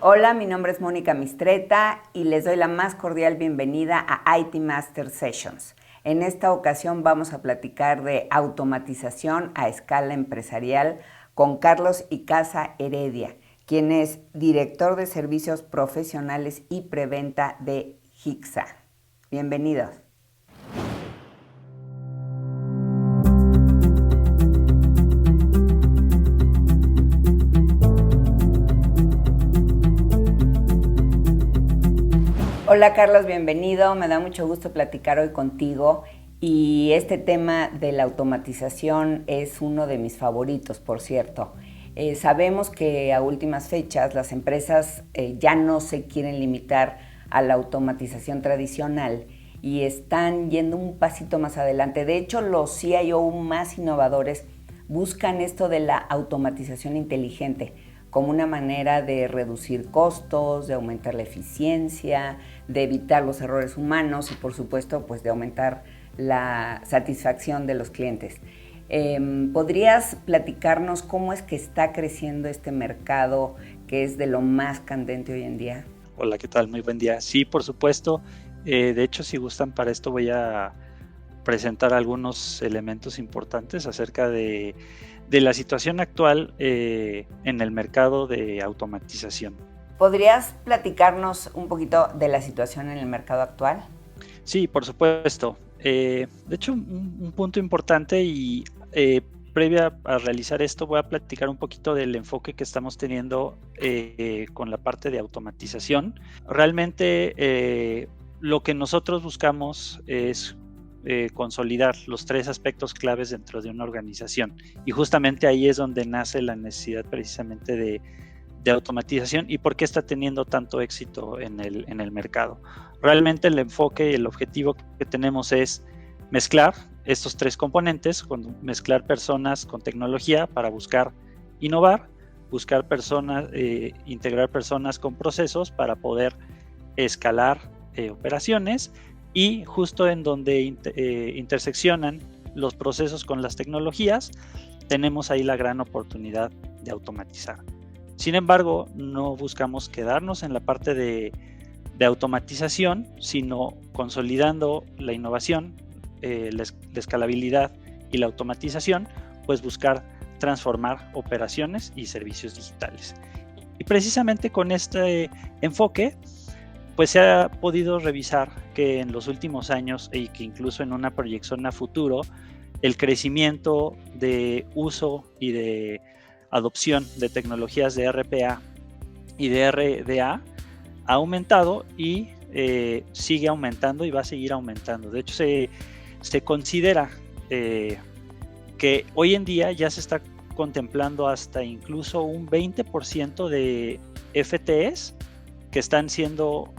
Hola, mi nombre es Mónica Mistreta y les doy la más cordial bienvenida a IT Master Sessions. En esta ocasión vamos a platicar de automatización a escala empresarial con Carlos Icaza Heredia, quien es director de servicios profesionales y preventa de HICSA. Bienvenidos. Hola Carlos, bienvenido. Me da mucho gusto platicar hoy contigo y este tema de la automatización es uno de mis favoritos, por cierto. Sabemos que a últimas fechas las empresas ya no se quieren limitar a la automatización tradicional y están yendo un pasito más adelante. De hecho, los CIO más innovadores buscan esto de la automatización inteligente como una manera de reducir costos, de aumentar la eficiencia, de evitar los errores humanos y por supuesto pues de aumentar la satisfacción de los clientes. ¿Podrías platicarnos cómo es que está creciendo este mercado que es de lo más candente hoy en día? Hola, ¿qué tal? Muy buen día. Sí, por supuesto. De hecho, si gustan, para esto voy a presentar algunos elementos importantes acerca de la situación actual en el mercado de automatización. ¿Podrías platicarnos un poquito de la situación en el mercado actual? Sí, por supuesto. De hecho, un punto importante y previa a realizar esto voy a platicar un poquito del enfoque que estamos teniendo con la parte de automatización. Realmente lo que nosotros buscamos es consolidar los tres aspectos claves dentro de una organización y justamente ahí es donde nace la necesidad precisamente de automatización y por qué está teniendo tanto éxito en el mercado. Realmente el enfoque y el objetivo que tenemos es mezclar estos tres componentes, mezclar personas con tecnología para buscar innovar, buscar personas, integrar personas con procesos para poder escalar operaciones y justo en donde interseccionan los procesos con las tecnologías, tenemos ahí la gran oportunidad de automatizar. Sin embargo, no buscamos quedarnos en la parte de automatización, sino consolidando la innovación, la escalabilidad y la automatización, pues buscar transformar operaciones y servicios digitales. Y precisamente con este enfoque, pues se ha podido revisar que en los últimos años y que incluso en una proyección a futuro, el crecimiento de uso y de adopción de tecnologías de RPA y de RDA ha aumentado y sigue aumentando y va a seguir aumentando. De hecho, se considera que hoy en día ya se está contemplando hasta incluso un 20% de FTEs que están siendo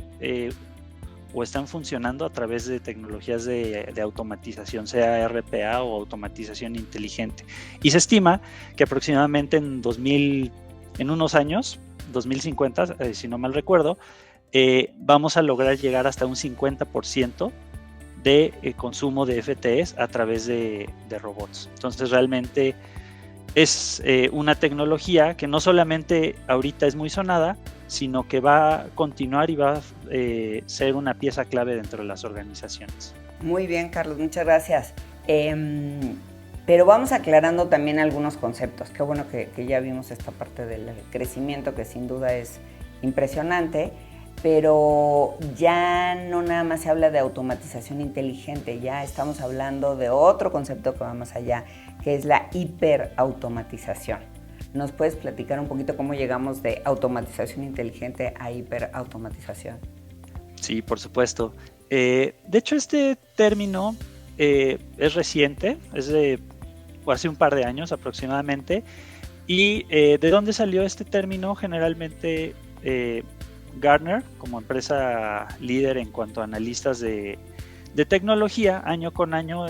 o están funcionando a través de tecnologías de automatización, sea RPA o automatización inteligente. Y se estima que aproximadamente en unos años, 2050, si no mal recuerdo, vamos a lograr llegar hasta un 50% de consumo de FTEs a través de robots. Entonces realmente es una tecnología que no solamente ahorita es muy sonada, sino que va a continuar y va a ser una pieza clave dentro de las organizaciones. Muy bien, Carlos, muchas gracias. Pero vamos aclarando también algunos conceptos. Qué bueno que ya vimos esta parte del crecimiento, que sin duda es impresionante, pero ya no nada más se habla de automatización inteligente, ya estamos hablando de otro concepto que va más allá, que es la hiperautomatización. ¿Nos puedes platicar un poquito cómo llegamos de automatización inteligente a hiperautomatización? Sí, por supuesto. De hecho, este término es reciente, es de hace un par de años aproximadamente. ¿Y de dónde salió este término? Generalmente Gartner, como empresa líder en cuanto a analistas de tecnología, año con año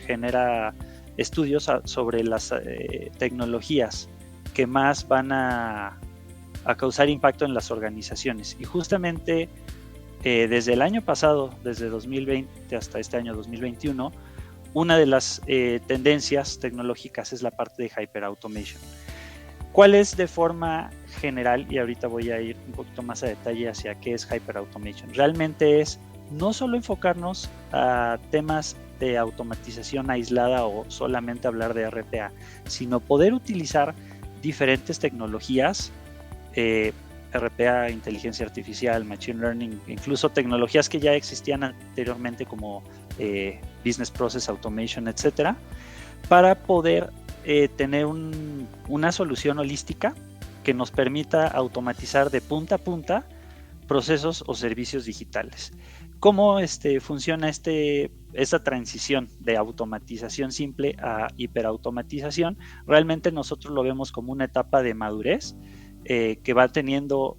genera estudios sobre las tecnologías que más van a causar impacto en las organizaciones. Y justamente desde el año pasado, desde 2020 hasta este año 2021, una de las tendencias tecnológicas es la parte de hyperautomation. ¿Cuál es de forma general? Y ahorita voy a ir un poquito más a detalle hacia qué es Hyperautomation. Realmente es no solo enfocarnos a temas de automatización aislada o solamente hablar de RPA, sino poder utilizar diferentes tecnologías, RPA, inteligencia artificial, machine learning, incluso tecnologías que ya existían anteriormente como business process automation, etcétera, para poder tener una solución holística que nos permita automatizar de punta a punta procesos o servicios digitales. ¿Cómo funciona esta transición de automatización simple a hiperautomatización? Realmente nosotros lo vemos como una etapa de madurez que va teniendo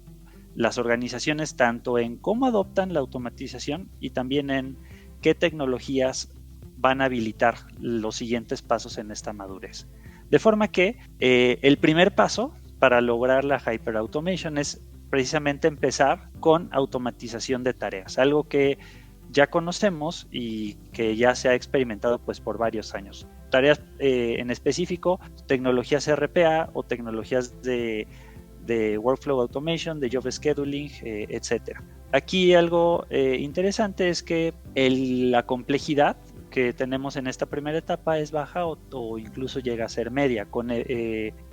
las organizaciones tanto en cómo adoptan la automatización y también en qué tecnologías van a habilitar los siguientes pasos en esta madurez. De forma que el primer paso para lograr la hyperautomation es precisamente empezar con automatización de tareas, algo que ya conocemos y que ya se ha experimentado pues por varios años. Tareas en específico, tecnologías RPA o tecnologías de workflow automation, de job scheduling, etcétera. Aquí algo interesante es que la complejidad que tenemos en esta primera etapa es baja o incluso llega a ser media,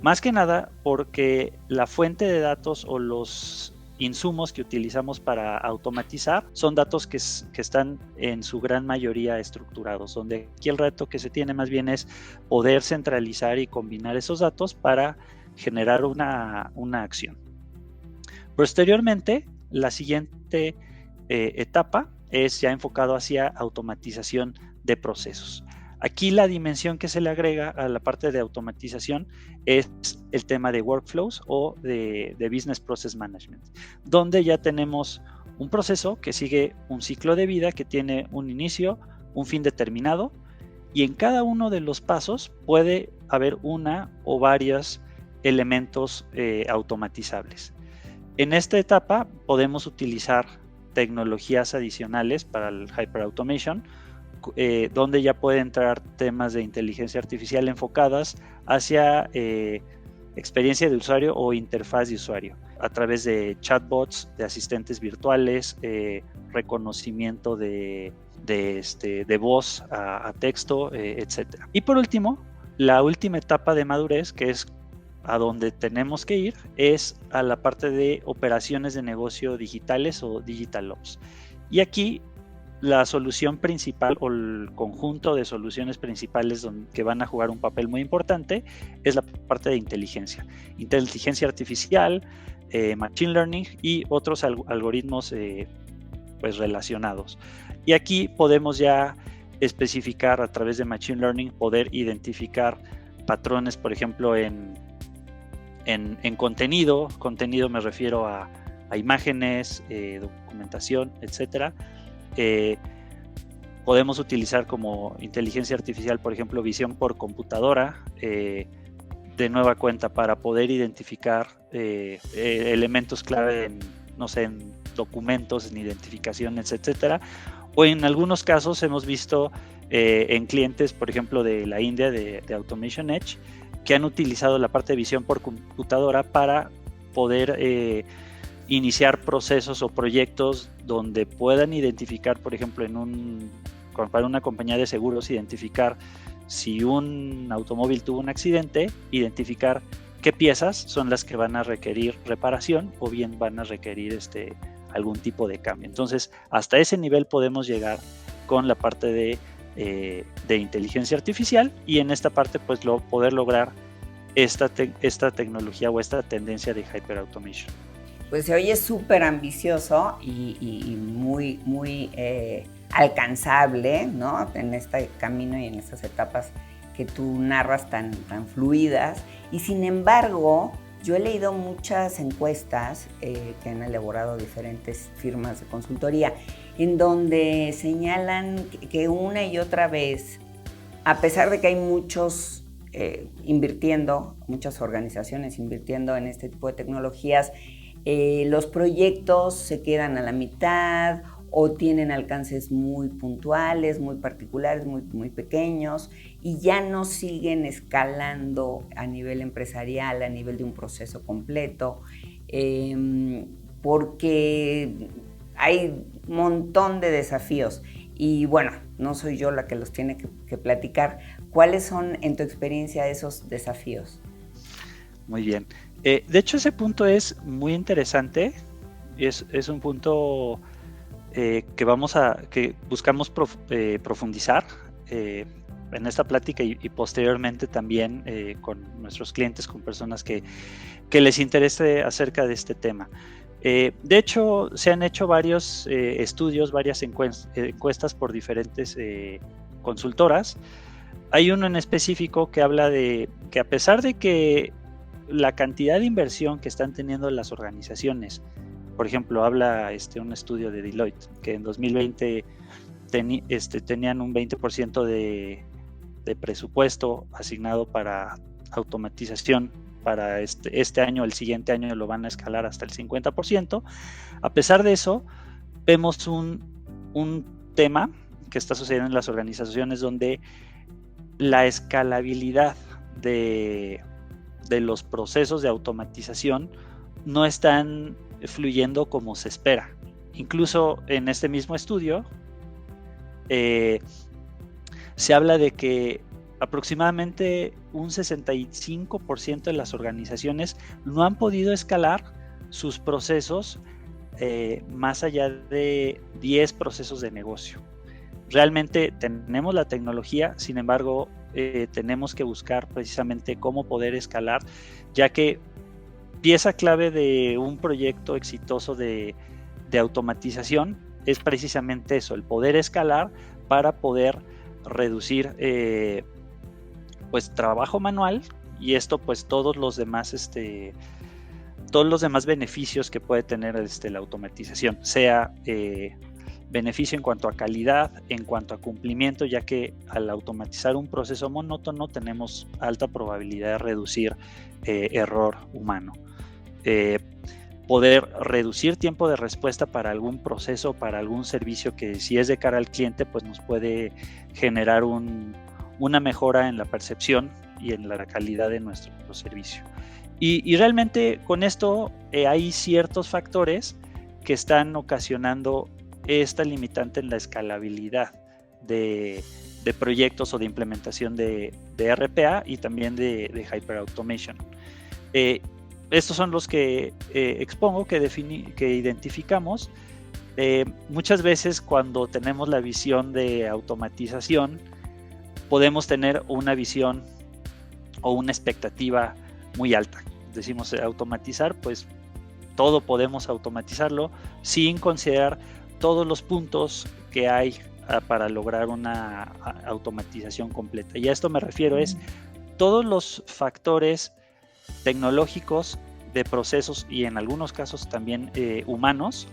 más que nada porque la fuente de datos o los insumos que utilizamos para automatizar son datos que están en su gran mayoría estructurados, donde aquí el reto que se tiene más bien es poder centralizar y combinar esos datos para generar una acción. Posteriormente, la siguiente etapa es ya enfocado hacia automatización de procesos. Aquí la dimensión que se le agrega a la parte de automatización es el tema de workflows o de business process management, donde ya tenemos un proceso que sigue un ciclo de vida que tiene un inicio, un fin determinado, y en cada uno de los pasos puede haber una o varios elementos automatizables. En esta etapa podemos utilizar tecnologías adicionales para el hyperautomation, donde ya puede entrar temas de inteligencia artificial enfocadas hacia experiencia de usuario o interfaz de usuario, a través de chatbots, de asistentes virtuales, reconocimiento de voz a texto, etc. Y por último, la última etapa de madurez, que es a donde tenemos que ir, es a la parte de operaciones de negocio digitales o digital ops. Y aquí la solución principal o el conjunto de soluciones principales que van a jugar un papel muy importante es la parte de inteligencia artificial, machine learning y otros algoritmos pues relacionados. Y aquí podemos ya especificar a través de machine learning, poder identificar patrones, por ejemplo, en contenido. Contenido me refiero a imágenes, documentación, etcétera. Podemos utilizar como inteligencia artificial, por ejemplo, visión por computadora, de nueva cuenta, para poder identificar elementos clave en documentos, en identificaciones, etcétera. O en algunos casos hemos visto en clientes, por ejemplo, de la India, de Automation Edge, que han utilizado la parte de visión por computadora para poder iniciar procesos o proyectos donde puedan identificar, por ejemplo, para una compañía de seguros, identificar si un automóvil tuvo un accidente, identificar qué piezas son las que van a requerir reparación o bien van a requerir algún tipo de cambio. Entonces, hasta ese nivel podemos llegar con la parte de inteligencia artificial, y en esta parte pues poder lograr esta tecnología o esta tendencia de hyperautomation. Pues se oye súper ambicioso y muy, muy alcanzable, ¿no? En este camino y en estas etapas que tú narras tan fluidas. Y sin embargo, yo he leído muchas encuestas que han elaborado diferentes firmas de consultoría, en donde señalan que una y otra vez, a pesar de que hay muchas organizaciones invirtiendo en este tipo de tecnologías, los proyectos se quedan a la mitad o tienen alcances muy puntuales, muy particulares, muy pequeños, y ya no siguen escalando a nivel empresarial, a nivel de un proceso completo, porque hay un montón de desafíos. Y bueno, no soy yo la que los tiene que platicar. ¿Cuáles son, en tu experiencia, esos desafíos? Muy bien. De hecho, ese punto es muy interesante. Es un punto que buscamos profundizar en esta plática y posteriormente también con nuestros clientes, con personas que les interese acerca de este tema. De hecho, se han hecho varios estudios, varias encuestas por diferentes consultoras. Hay uno en específico que habla de que, a pesar de que la cantidad de inversión que están teniendo las organizaciones, por ejemplo, habla un estudio de Deloitte, que en 2020 tenían un 20% de presupuesto asignado para automatización. Para este año, el siguiente año lo van a escalar hasta el 50%. A pesar de eso, vemos un tema que está sucediendo en las organizaciones donde la escalabilidad de los procesos de automatización no están fluyendo como se espera. Incluso en este mismo estudio se habla de que aproximadamente un 65% de las organizaciones no han podido escalar sus procesos más allá de 10 procesos de negocio. Realmente tenemos la tecnología, sin embargo, tenemos que buscar precisamente cómo poder escalar, ya que pieza clave de un proyecto exitoso de automatización es precisamente eso, el poder escalar para poder reducir pues trabajo manual, y esto pues todos los demás beneficios que puede tener la automatización, sea beneficio en cuanto a calidad, en cuanto a cumplimiento, ya que al automatizar un proceso monótono tenemos alta probabilidad de reducir error humano. Poder reducir tiempo de respuesta para algún proceso, para algún servicio que, si es de cara al cliente, pues nos puede generar una mejora en la percepción y en la calidad de nuestro servicio. Y realmente con esto hay ciertos factores que están ocasionando esta limitante en la escalabilidad de proyectos o de implementación de RPA y también de Hyperautomation. Estos son los que expongo, que identificamos. Muchas veces cuando tenemos la visión de automatización, podemos tener una visión o una expectativa muy alta. Decimos automatizar, pues todo podemos automatizarlo sin considerar todos los puntos que hay para lograr una automatización completa. Y a esto me refiero es todos los factores tecnológicos de procesos y en algunos casos también humanos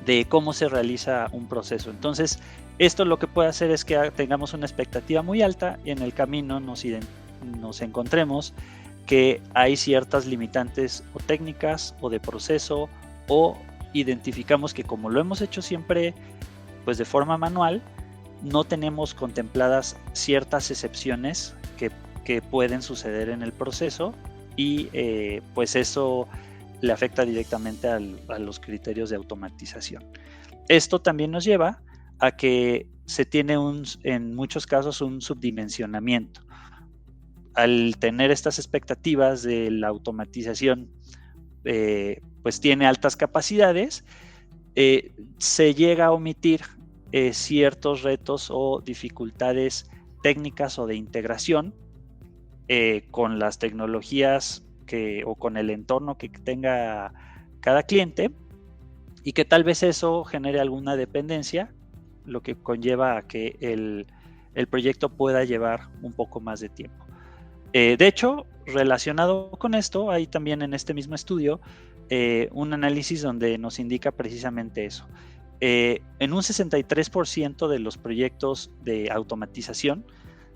de cómo se realiza un proceso. Entonces, esto lo que puede hacer es que tengamos una expectativa muy alta y en el camino nos encontremos que hay ciertas limitantes o técnicas o de proceso, o identificamos que, como lo hemos hecho siempre pues de forma manual, no tenemos contempladas ciertas excepciones que pueden suceder en el proceso, y pues eso le afecta directamente a los criterios de automatización. Esto también nos lleva a que se tiene en muchos casos un subdimensionamiento. Al tener estas expectativas de la automatización, pues tiene altas capacidades, se llega a omitir ciertos retos o dificultades técnicas o de integración con las tecnologías o con el entorno que tenga cada cliente, y que tal vez eso genere alguna dependencia, lo que conlleva a que el proyecto pueda llevar un poco más de tiempo. De hecho, relacionado con esto, hay también en este mismo estudio un análisis donde nos indica precisamente eso. En un 63% de los proyectos de automatización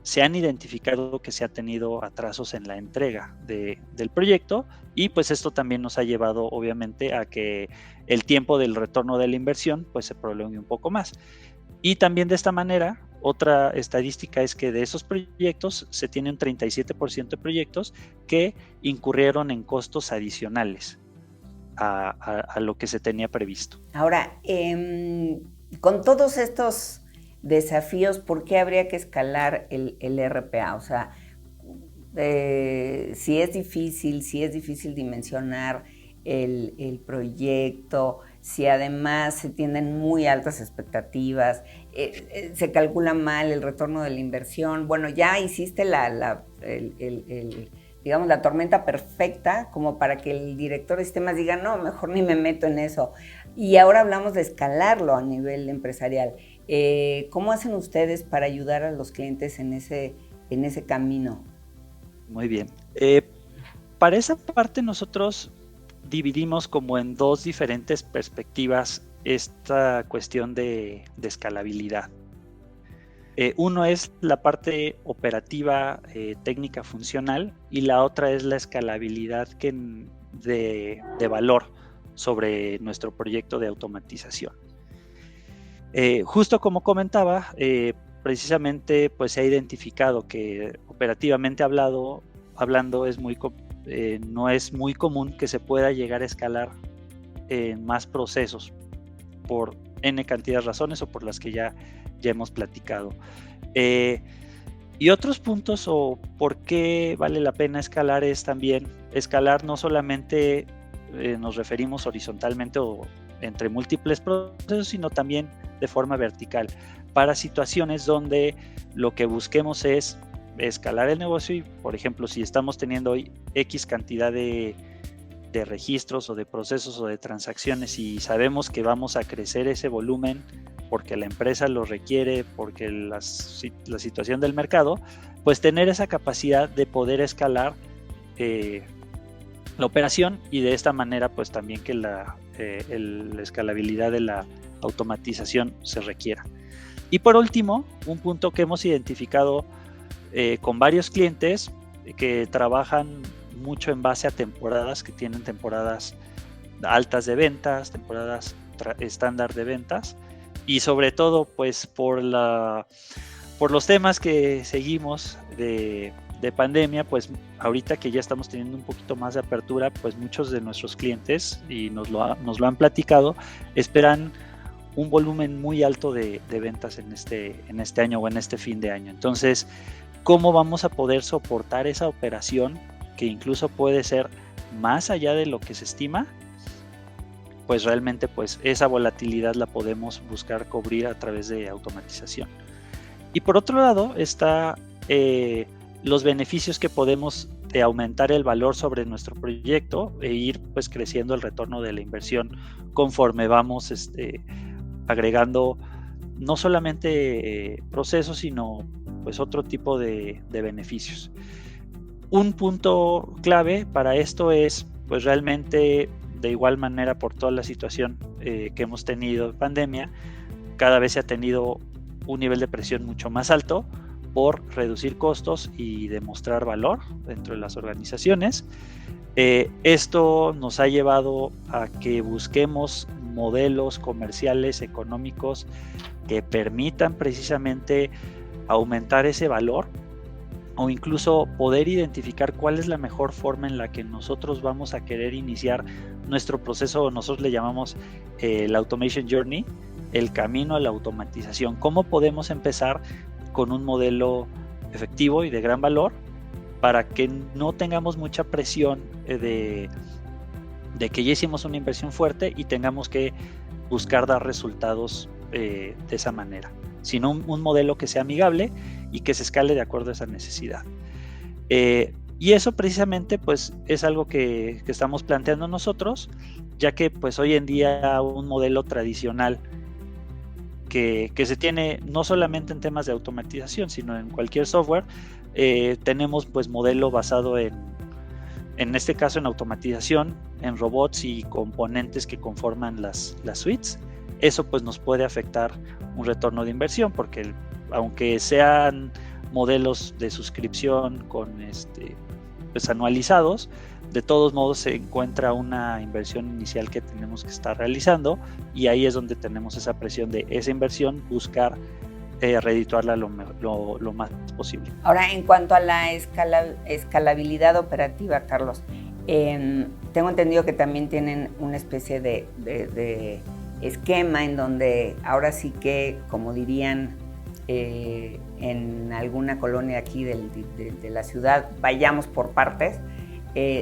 se han identificado que se ha tenido atrasos en la entrega del proyecto, y pues esto también nos ha llevado obviamente a que el tiempo del retorno de la inversión pues se prolongue un poco más. Y también de esta manera, otra estadística es que de esos proyectos se tiene un 37% de proyectos que incurrieron en costos adicionales a lo que se tenía previsto. Ahora, con todos estos desafíos, ¿por qué habría que escalar el RPA? O sea, si es difícil dimensionar el proyecto, si además se tienen muy altas expectativas, se calcula mal el retorno de la inversión. Bueno, ya hiciste digamos, la tormenta perfecta como para que el director de sistemas diga, no, mejor ni me meto en eso. Y ahora hablamos de escalarlo a nivel empresarial. ¿Cómo hacen ustedes para ayudar a los clientes en ese camino? Muy bien. Para esa parte nosotros dividimos como en dos diferentes perspectivas esta cuestión de escalabilidad. Uno es la parte operativa, técnica, funcional, y la otra es la escalabilidad de valor sobre nuestro proyecto de automatización. Justo como comentaba, precisamente pues se ha identificado que operativamente hablando no es muy común que se pueda llegar a escalar en más procesos por N cantidad de razones o por las que ya hemos platicado. Y otros puntos o por qué vale la pena escalar es también escalar no solamente nos referimos horizontalmente o entre múltiples procesos, sino también de forma vertical, para situaciones donde lo que busquemos es escalar el negocio y, por ejemplo, si estamos teniendo hoy X cantidad de registros o de procesos o de transacciones y sabemos que vamos a crecer ese volumen porque la empresa lo requiere, porque la situación del mercado, pues tener esa capacidad de poder escalar la operación y de esta manera pues también que la escalabilidad de la automatización se requiera. Y por último, un punto que hemos identificado con varios clientes que trabajan mucho en base a temporadas, que tienen temporadas altas de ventas, temporadas estándar de ventas, y sobre todo pues por los temas que seguimos de pandemia, pues ahorita que ya estamos teniendo un poquito más de apertura, pues muchos de nuestros clientes, y nos lo han platicado, esperan un volumen muy alto de ventas en este año o en este fin de año. Entonces, ¿cómo vamos a poder soportar esa operación que incluso puede ser más allá de lo que se estima? Pues realmente pues esa volatilidad la podemos buscar cubrir a través de automatización. Y por otro lado está los beneficios que podemos de aumentar el valor sobre nuestro proyecto e ir pues creciendo el retorno de la inversión conforme vamos agregando no solamente procesos, sino pues otro tipo de beneficios. Un punto clave para esto es pues realmente de igual manera por toda la situación que hemos tenido en pandemia, cada vez se ha tenido un nivel de presión mucho más alto por reducir costos y demostrar valor dentro de las organizaciones. Esto nos ha llevado a que busquemos modelos comerciales, económicos que permitan precisamente aumentar ese valor o incluso poder identificar cuál es la mejor forma en la que nosotros vamos a querer iniciar nuestro proceso, nosotros le llamamos el Automation Journey, el camino a la automatización. ¿Cómo podemos empezar con un modelo efectivo y de gran valor para que no tengamos mucha presión de que ya hicimos una inversión fuerte y tengamos que buscar dar resultados de esa manera, sino un modelo que sea amigable y que se escale de acuerdo a esa necesidad? Y eso precisamente pues es algo que estamos planteando nosotros, ya que pues hoy en día un modelo tradicional que se tiene no solamente en temas de automatización, sino en cualquier software, tenemos pues modelo basado en este caso en automatización, en robots y componentes que conforman las suites. Eso pues nos puede afectar un retorno de inversión, porque aunque sean modelos de suscripción con pues anualizados, de todos modos se encuentra una inversión inicial que tenemos que estar realizando, y ahí es donde tenemos esa presión de esa inversión, buscar redituarla lo más posible. Ahora, en cuanto a la escalabilidad operativa, Carlos, tengo entendido que también tienen una especie de esquema en donde ahora sí que, como dirían en alguna colonia aquí de la ciudad, vayamos por partes,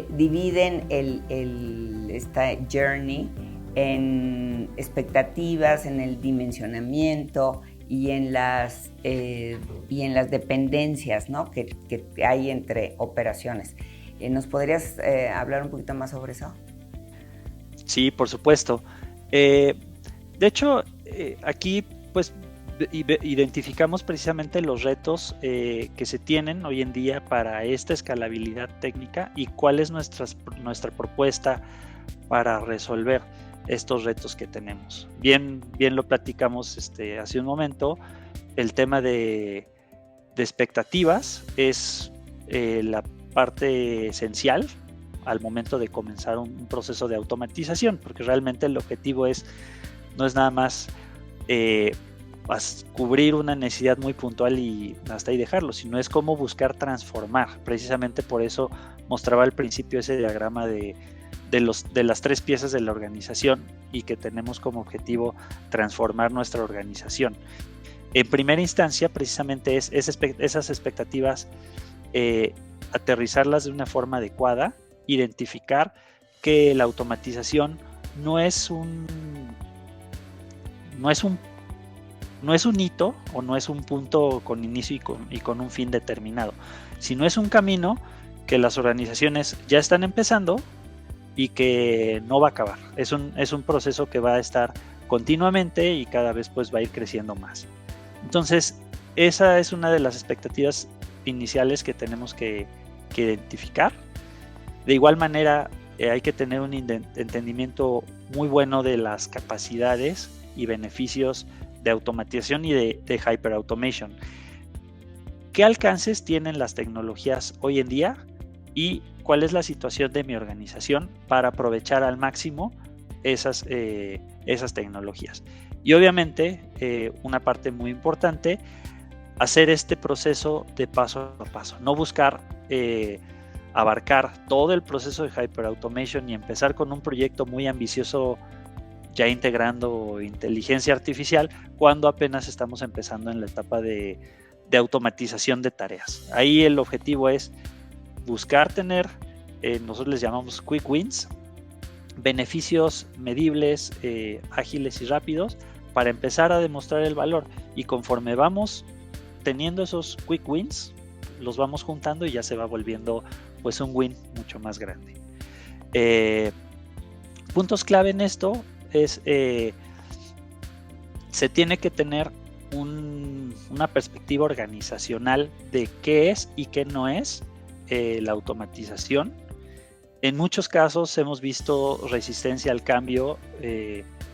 dividen esta journey en expectativas, en el dimensionamiento y en las dependencias, ¿no?, que hay entre operaciones. ¿Nos podrías hablar un poquito más sobre eso? Sí, por supuesto. De hecho, aquí pues identificamos precisamente los retos que se tienen hoy en día para esta escalabilidad técnica y cuál es nuestra propuesta para resolver estos retos que tenemos. Bien lo platicamos hace un momento. El tema de expectativas es la parte esencial al momento de comenzar un proceso de automatización, porque realmente el objetivo no es nada más cubrir una necesidad muy puntual y hasta ahí dejarlo, sino es cómo buscar transformar. Precisamente por eso mostraba al principio ese diagrama de las 3 piezas de la organización, y que tenemos como objetivo transformar nuestra organización. En primera instancia, precisamente es esas expectativas, aterrizarlas de una forma adecuada, identificar que la automatización no es un hito, o no es un punto con inicio y con un fin determinado, sino es un camino que las organizaciones ya están empezando y que no va a acabar. Es un proceso que va a estar continuamente y cada vez pues va a ir creciendo más. Entonces, esa es una de las expectativas iniciales que tenemos que identificar. De igual manera, hay que tener un entendimiento muy bueno de las capacidades y beneficios de automatización y de hyperautomation. ¿Qué alcances tienen las tecnologías hoy en día y cuál es la situación de mi organización para aprovechar al máximo esas tecnologías? Y obviamente, una parte muy importante, hacer este proceso de paso a paso, no buscar abarcar todo el proceso de hyperautomation y empezar con un proyecto muy ambicioso ya integrando inteligencia artificial cuando apenas estamos empezando en la etapa de automatización de tareas. Ahí el objetivo es buscar tener, nosotros les llamamos quick wins, beneficios medibles, ágiles y rápidos, para empezar a demostrar el valor, y conforme vamos teniendo esos quick wins, los vamos juntando y ya se va volviendo pues un win mucho más grande. Puntos clave en esto es se tiene que tener una perspectiva organizacional de qué es y qué no es la automatización. En muchos casos hemos visto resistencia al cambio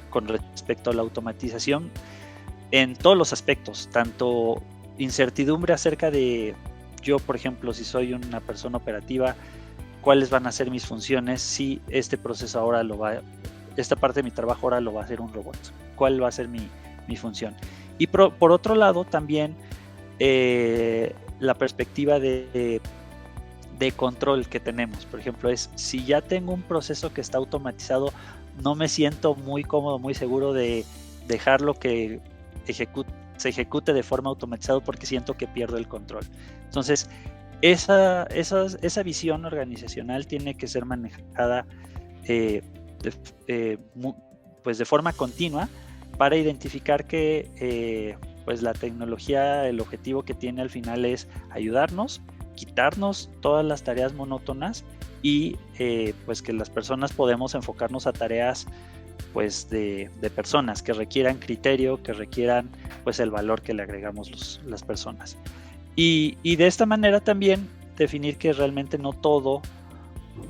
con respecto a la automatización en todos los aspectos, tanto incertidumbre acerca de yo, por ejemplo, si soy una persona operativa, cuáles van a ser mis funciones si este proceso ahora esta parte de mi trabajo ahora lo va a hacer un robot, cuál va a ser mi función. Y por otro lado también la perspectiva de control que tenemos. Por ejemplo, si ya tengo un proceso que está automatizado, no me siento muy cómodo, muy seguro de dejarlo que se ejecute de forma automatizada, porque siento que pierdo el control. Entonces, esa visión organizacional tiene que ser manejada pues de forma continua, para identificar que pues la tecnología, el objetivo que tiene al final es ayudarnos, quitarnos todas las tareas monótonas y pues que las personas podemos enfocarnos a tareas pues de personas que requieran criterio, que requieran pues el valor que le agregamos las personas. Y de esta manera también definir que realmente no todo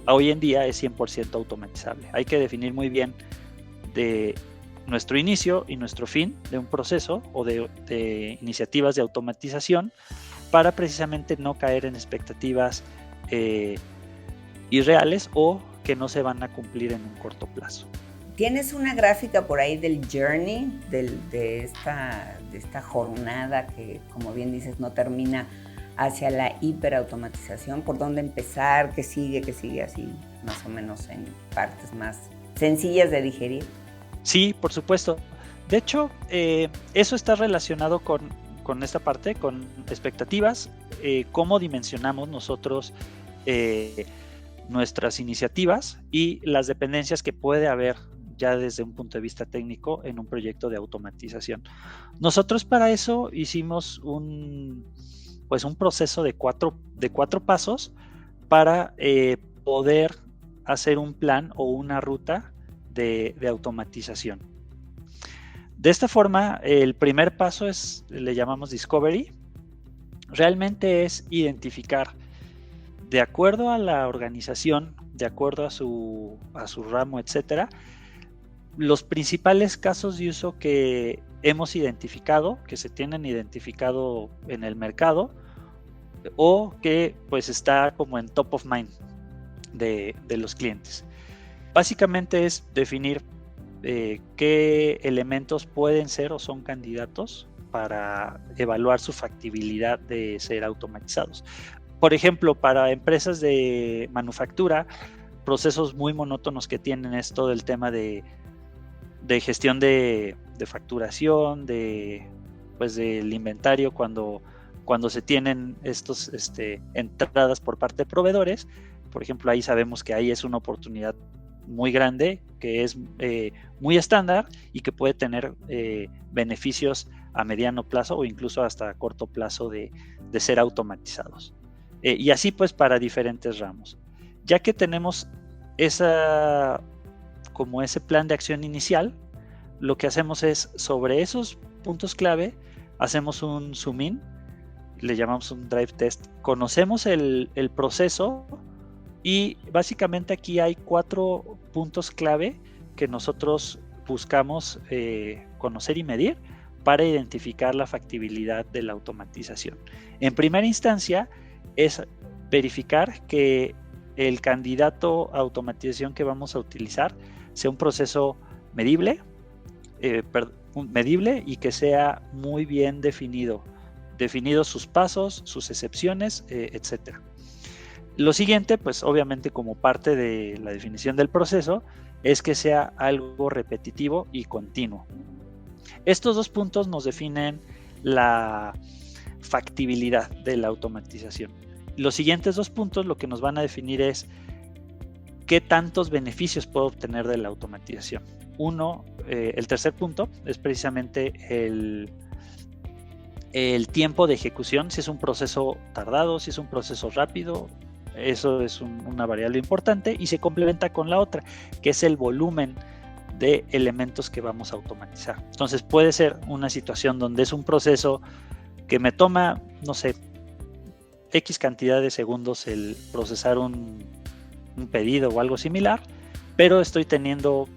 hoy en día es 100% automatizable. Hay que definir muy bien de nuestro inicio y nuestro fin de un proceso o de iniciativas de automatización, para precisamente no caer en expectativas irreales o que no se van a cumplir en un corto plazo. ¿Tienes una gráfica por ahí del journey, de esta jornada que, como bien dices, no termina hacia la hiperautomatización? ¿Por dónde empezar? ¿Qué sigue así, más o menos en partes más sencillas de digerir? Sí, por supuesto. De hecho, eso está relacionado con esta parte, con expectativas, cómo dimensionamos nosotros nuestras iniciativas y las dependencias que puede haber ya desde un punto de vista técnico en un proyecto de automatización. Nosotros para eso hicimos un proceso de cuatro pasos para poder hacer un plan o una ruta de automatización. De esta forma, el primer paso le llamamos Discovery. Realmente es identificar, de acuerdo a la organización, de acuerdo a su ramo, etcétera, los principales casos de uso que hemos identificado, que se tienen identificado en el mercado o que pues está como en top of mind de los clientes. Básicamente es definir qué elementos pueden ser o son candidatos para evaluar su factibilidad de ser automatizados. Por ejemplo, para empresas de manufactura, procesos muy monótonos que tienen es todo el tema de gestión de facturación, del inventario cuando se tienen estos entradas por parte de proveedores. Por ejemplo, ahí sabemos que ahí es una oportunidad muy grande, que es muy estándar y que puede tener beneficios a mediano plazo o incluso hasta a corto plazo de ser automatizados. Y así pues para diferentes ramos. Ya que tenemos ese plan de acción inicial, lo que hacemos es sobre esos puntos clave, hacemos un zoom in, le llamamos un drive test, conocemos el proceso y básicamente aquí hay 4 puntos clave que nosotros buscamos conocer y medir para identificar la factibilidad de la automatización. En primera instancia es verificar que el candidato a automatización que vamos a utilizar sea un proceso medible y que sea muy bien definidos sus pasos, sus excepciones, etcétera. Lo siguiente, pues obviamente como parte de la definición del proceso, es que sea algo repetitivo y continuo. Estos 2 puntos nos definen la factibilidad de la automatización. Los siguientes 2 puntos lo que nos van a definir es qué tantos beneficios puedo obtener de la automatización. El tercer punto es precisamente el tiempo de ejecución, si es un proceso tardado, si es un proceso rápido. Eso es una variable importante y se complementa con la otra, que es el volumen de elementos que vamos a automatizar. Entonces puede ser una situación donde es un proceso que me toma, no sé, X cantidad de segundos el procesar un pedido o algo similar, pero estoy teniendo,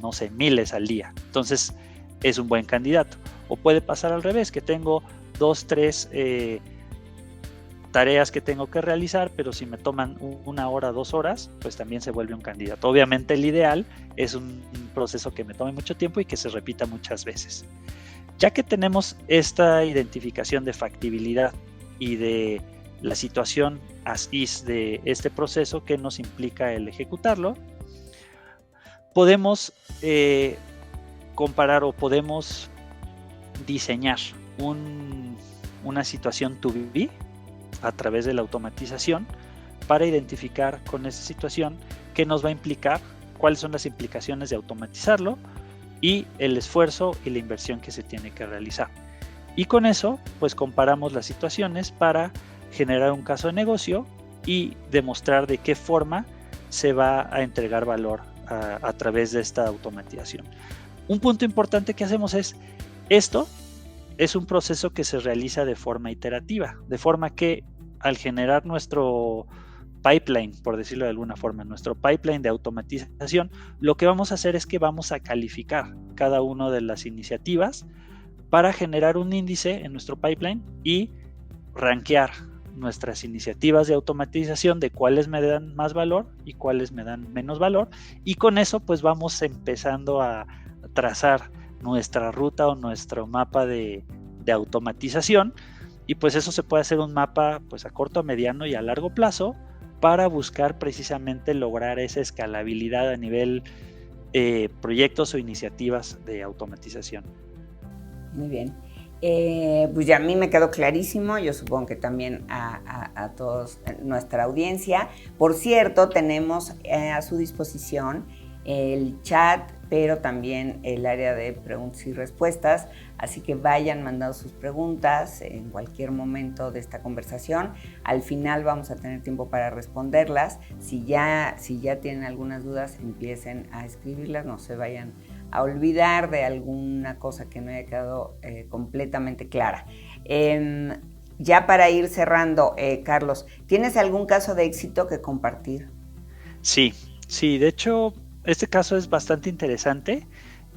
no sé, miles al día. Entonces es un buen candidato. O puede pasar al revés, que tengo 2, 3 tareas que tengo que realizar, pero si me toman 1 hora, 2 horas, pues también se vuelve un candidato. Obviamente el ideal es un proceso que me tome mucho tiempo y que se repita muchas veces. Ya que tenemos esta identificación de factibilidad y de la situación as is de este proceso que nos implica el ejecutarlo, podemos comparar o podemos diseñar una situación to be a través de la automatización para identificar con esa situación qué nos va a implicar, cuáles son las implicaciones de automatizarlo y el esfuerzo y la inversión que se tiene que realizar. Y con eso, pues comparamos las situaciones para generar un caso de negocio y demostrar de qué forma se va a entregar valor a través de esta automatización. Un punto importante que hacemos es, esto es un proceso que se realiza de forma iterativa, de forma que al generar nuestro pipeline, por decirlo de alguna forma, nuestro pipeline de automatización, lo que vamos a hacer es que vamos a calificar cada una de las iniciativas para generar un índice en nuestro pipeline y rankear nuestras iniciativas de automatización de cuáles me dan más valor y cuáles me dan menos valor, y con eso pues vamos empezando a trazar nuestra ruta o nuestro mapa de automatización, y pues eso se puede hacer un mapa pues a corto, a mediano y a largo plazo para buscar precisamente lograr esa escalabilidad a nivel proyectos o iniciativas de automatización. Muy bien. Pues ya a mí me quedó clarísimo, yo supongo que también a todos nuestra audiencia. Por cierto, tenemos a su disposición el chat, pero también el área de preguntas y respuestas, así que vayan mandando sus preguntas en cualquier momento de esta conversación. Al final vamos a tener tiempo para responderlas. Si ya tienen algunas dudas, empiecen a escribirlas, no se vayan a olvidar de alguna cosa que no haya quedado completamente clara. Ya para ir cerrando, Carlos, ¿tienes algún caso de éxito que compartir? Sí, de hecho, este caso es bastante interesante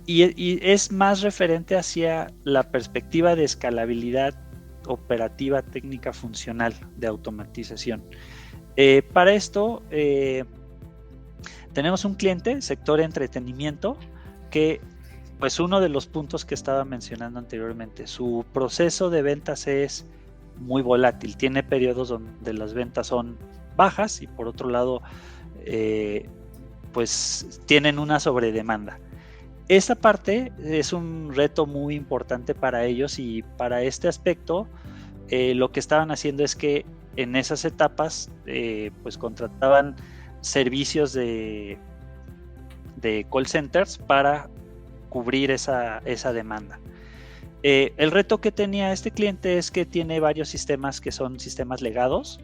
y es más referente hacia la perspectiva de escalabilidad operativa, técnica, funcional de automatización. Para esto, tenemos un cliente, sector entretenimiento, que pues uno de los puntos que estaba mencionando anteriormente, su proceso de ventas es muy volátil, tiene periodos donde las ventas son bajas y por otro lado pues tienen una sobredemanda. Esta parte es un reto muy importante para ellos, y para este aspecto lo que estaban haciendo es que en esas etapas pues contrataban servicios de call centers para cubrir esa demanda. El reto que tenía este cliente es que tiene varios sistemas que son sistemas legados,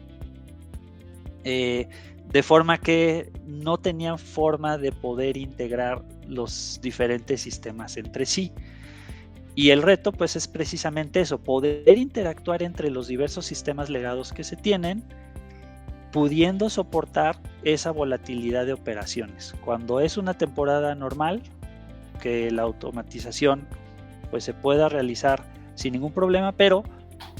de forma que no tenían forma de poder integrar los diferentes sistemas entre sí. Y el reto pues es precisamente eso, poder interactuar entre los diversos sistemas legados que se tienen, pudiendo soportar esa volatilidad de operaciones. Cuando es una temporada normal, que la automatización pues se pueda realizar sin ningún problema, pero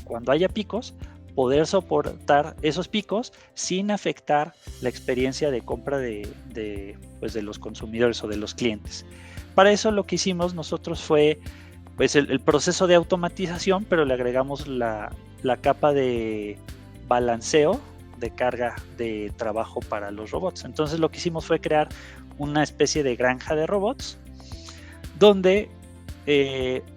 cuando haya picos, poder soportar esos picos sin afectar la experiencia de compra de los consumidores o de los clientes. Para eso lo que hicimos nosotros fue pues el proceso de automatización, pero le agregamos la capa de balanceo de carga de trabajo para los robots. Entonces lo que hicimos fue crear una especie de granja de robots donde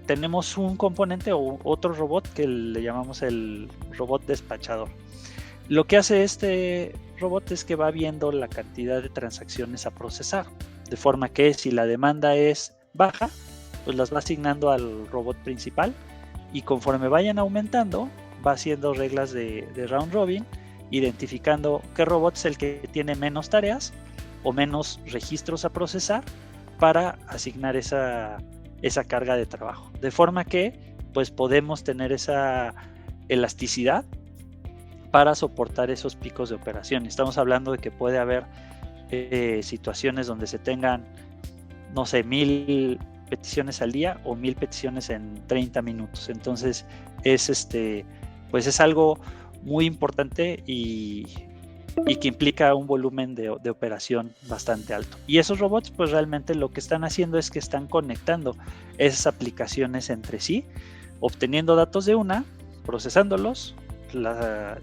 tenemos un componente o otro robot que le llamamos el robot despachador. Lo que hace este robot es que va viendo la cantidad de transacciones a procesar, de forma que si la demanda es baja, pues las va asignando al robot principal, y conforme vayan aumentando, va haciendo reglas de round robin, identificando qué robot es el que tiene menos tareas o menos registros a procesar para asignar esa carga de trabajo, de forma que pues podemos tener esa elasticidad para soportar esos picos de operación. Estamos hablando de que puede haber situaciones donde se tengan, no sé, 1000 peticiones al día o 1000 peticiones en 30 minutos. Entonces pues es algo muy importante y que implica un volumen de operación bastante alto. Y esos robots pues realmente lo que están haciendo es que están conectando esas aplicaciones entre sí, obteniendo datos de una, procesándolos,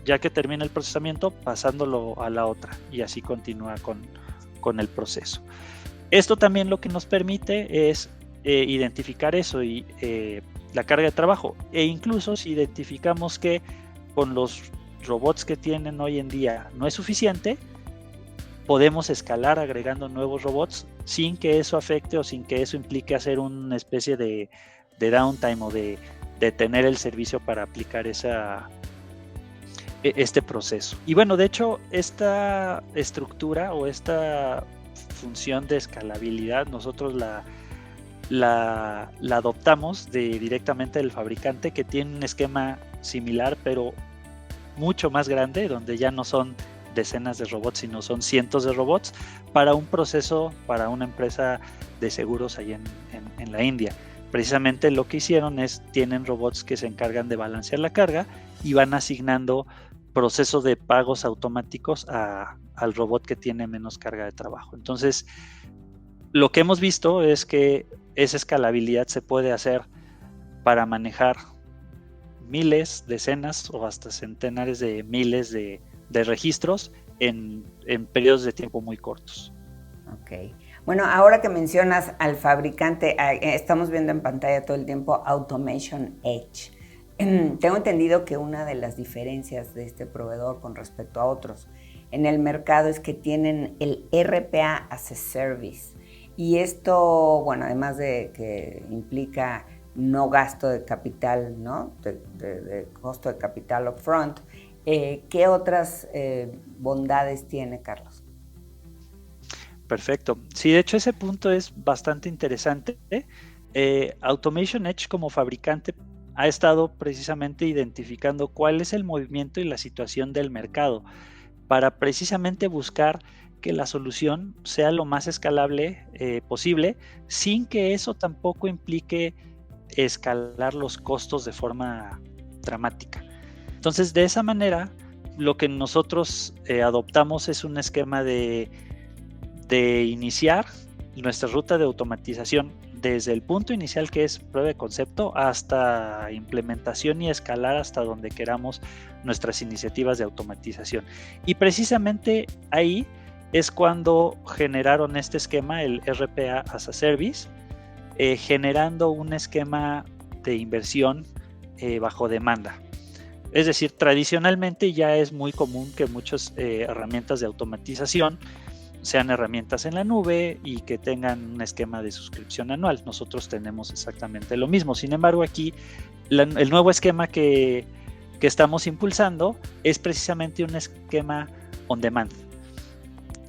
ya que termina el procesamiento, pasándolo a la otra, y así continúa con el proceso. Esto también lo que nos permite es identificar eso y la carga de trabajo, e incluso si identificamos que con los robots que tienen hoy en día no es suficiente, podemos escalar agregando nuevos robots sin que eso afecte o sin que eso implique hacer una especie de downtime o de tener el servicio para aplicar este proceso. Y bueno, de hecho, esta estructura o esta función de escalabilidad nosotros la adoptamos directamente del fabricante, que tiene un esquema similar pero mucho más grande, donde ya no son decenas de robots, sino son cientos de robots, para un proceso, para una empresa de seguros ahí en la India. precisamente lo que hicieron es, tienen robots que se encargan de balancear la carga y van asignando procesos de pagos automáticos al robot que tiene menos carga de trabajo. Entonces, lo que hemos visto es que esa escalabilidad se puede hacer para manejar miles, decenas o hasta centenares de miles de registros en periodos de tiempo muy cortos. Ok. Bueno, ahora que mencionas al fabricante, estamos viendo en pantalla todo el tiempo Automation Edge. Tengo entendido que una de las diferencias de este proveedor con respecto a otros en el mercado es que tienen el RPA as a Service. Y esto, bueno, además de que implica no gasto de capital, ¿no? De costo de capital upfront, ¿qué otras bondades tiene, Carlos? Perfecto. Sí, de hecho ese punto es bastante interesante. Automation Edge como fabricante ha estado precisamente identificando cuál es el movimiento y la situación del mercado para precisamente buscar que la solución sea lo más escalable posible, sin que eso tampoco implique escalar los costos de forma dramática. Entonces, de esa manera, lo que nosotros adoptamos es un esquema de iniciar nuestra ruta de automatización desde el punto inicial, que es prueba de concepto, hasta implementación y escalar hasta donde queramos nuestras iniciativas de automatización. Y precisamente ahí es cuando generaron este esquema, el RPA as a Service, generando un esquema de inversión bajo demanda. Es decir, tradicionalmente ya es muy común que muchas herramientas de automatización sean herramientas en la nube y que tengan un esquema de suscripción anual. Nosotros tenemos exactamente lo mismo. Sin embargo, aquí el nuevo esquema que estamos impulsando es precisamente un esquema on demand.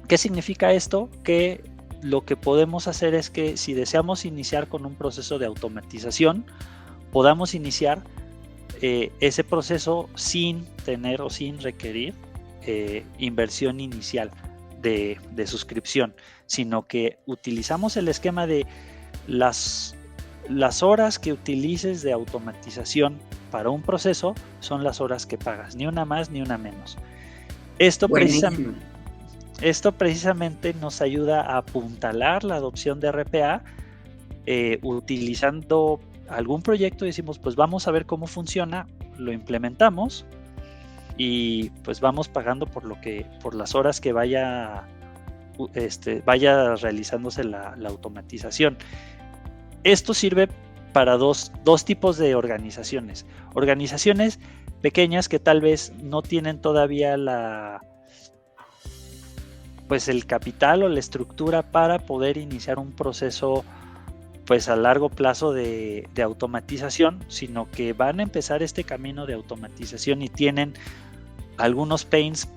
¿Qué significa esto? Que lo que podemos hacer es que si deseamos iniciar con un proceso de automatización, podamos iniciar ese proceso sin tener o sin requerir inversión inicial de suscripción, sino que utilizamos el esquema de las horas que utilices de automatización para un proceso son las horas que pagas, ni una más ni una menos. Esto precisamente nos ayuda a apuntalar la adopción de RPA utilizando algún proyecto. Decimos, pues vamos a ver cómo funciona, lo implementamos y pues vamos pagando por las horas que vaya realizándose la automatización. Esto sirve para dos tipos de organizaciones. Organizaciones pequeñas que tal vez no tienen todavía el capital o la estructura para poder iniciar un proceso pues a largo plazo de automatización, sino que van a empezar este camino de automatización y tienen algunos pains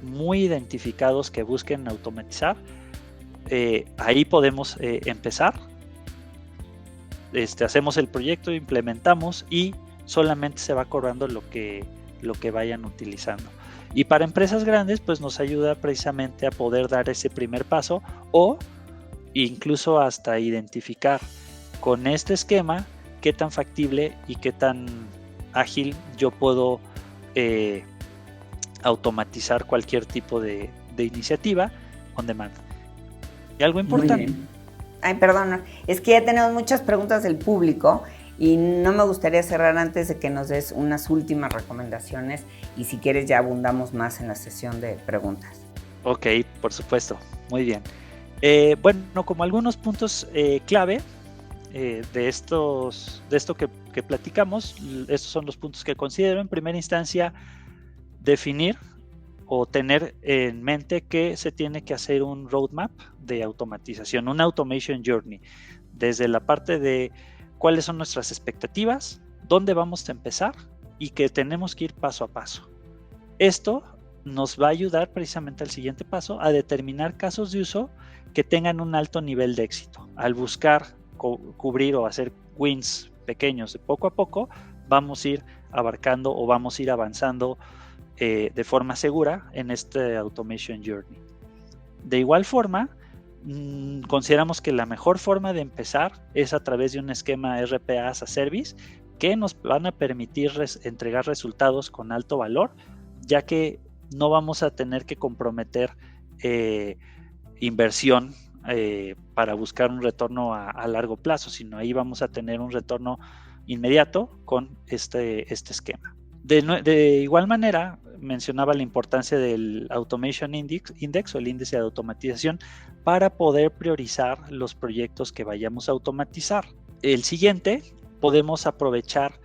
muy identificados que busquen automatizar. Ahí podemos empezar. Hacemos el proyecto, implementamos y solamente se va cobrando lo que vayan utilizando. Y para empresas grandes, pues nos ayuda precisamente a poder dar ese primer paso o incluso hasta identificar con este esquema qué tan factible y qué tan ágil yo puedo automatizar cualquier tipo de iniciativa on demand. Y algo importante. Ay, perdón, es que ya tenemos muchas preguntas del público y no me gustaría cerrar antes de que nos des unas últimas recomendaciones y si quieres ya abundamos más en la sesión de preguntas. Ok, por supuesto, muy bien. Bueno, como algunos puntos clave de esto que platicamos, estos son los puntos que considero. En primera instancia, definir o tener en mente que se tiene que hacer un roadmap de automatización, una automation journey, desde la parte de cuáles son nuestras expectativas, dónde vamos a empezar y que tenemos que ir paso a paso. Esto nos va a ayudar precisamente al siguiente paso a determinar casos de uso que tengan un alto nivel de éxito. Al buscar cubrir o hacer wins pequeños de poco a poco, vamos a ir abarcando o vamos a ir avanzando de forma segura en este Automation Journey. De igual forma, consideramos que la mejor forma de empezar es a través de un esquema RPA as a Service que nos van a permitir entregar resultados con alto valor, ya que no vamos a tener que comprometer inversión para buscar un retorno a largo plazo, sino ahí vamos a tener un retorno inmediato con este esquema. De igual manera, mencionaba la importancia del Automation Index o el índice de automatización para poder priorizar los proyectos que vayamos a automatizar. El siguiente, podemos aprovechar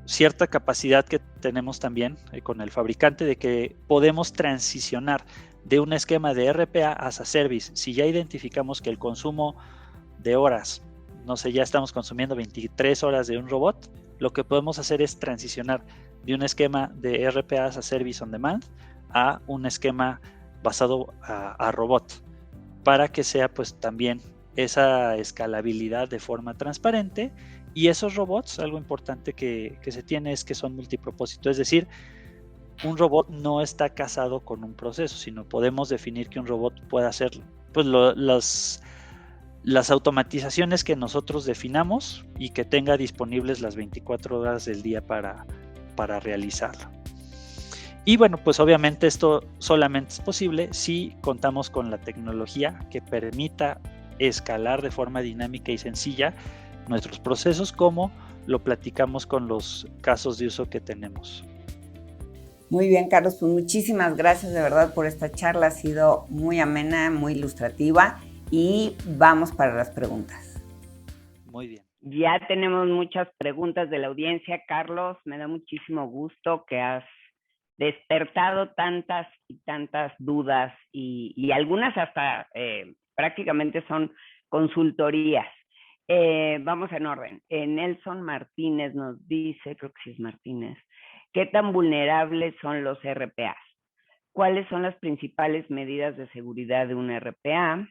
cierta capacidad que tenemos también con el fabricante de que podemos transicionar de un esquema de RPA as a Service. Si ya identificamos que el consumo de horas, no sé, ya estamos consumiendo 23 horas de un robot, lo que podemos hacer es transicionar de un esquema de RPA as a Service on Demand a un esquema basado a robot, para que sea pues también esa escalabilidad de forma transparente. Y esos robots, algo importante que se tiene es que son multipropósito, es decir, un robot no está casado con un proceso, sino podemos definir que un robot pueda hacer pues, las automatizaciones que nosotros definamos y que tenga disponibles las 24 horas del día para realizarlo. Y bueno, pues obviamente esto solamente es posible si contamos con la tecnología que permita escalar de forma dinámica y sencilla nuestros procesos, como lo platicamos con los casos de uso que tenemos. Muy bien, Carlos, pues muchísimas gracias de verdad por esta charla. Ha sido muy amena, muy ilustrativa y vamos para las preguntas. Muy bien. Ya tenemos muchas preguntas de la audiencia, Carlos. Me da muchísimo gusto que has despertado tantas y tantas dudas y algunas hasta prácticamente son consultorías. Vamos en orden. Nelson Martínez nos dice, creo que sí es Martínez, ¿qué tan vulnerables son los RPAs? ¿Cuáles son las principales medidas de seguridad de un RPA?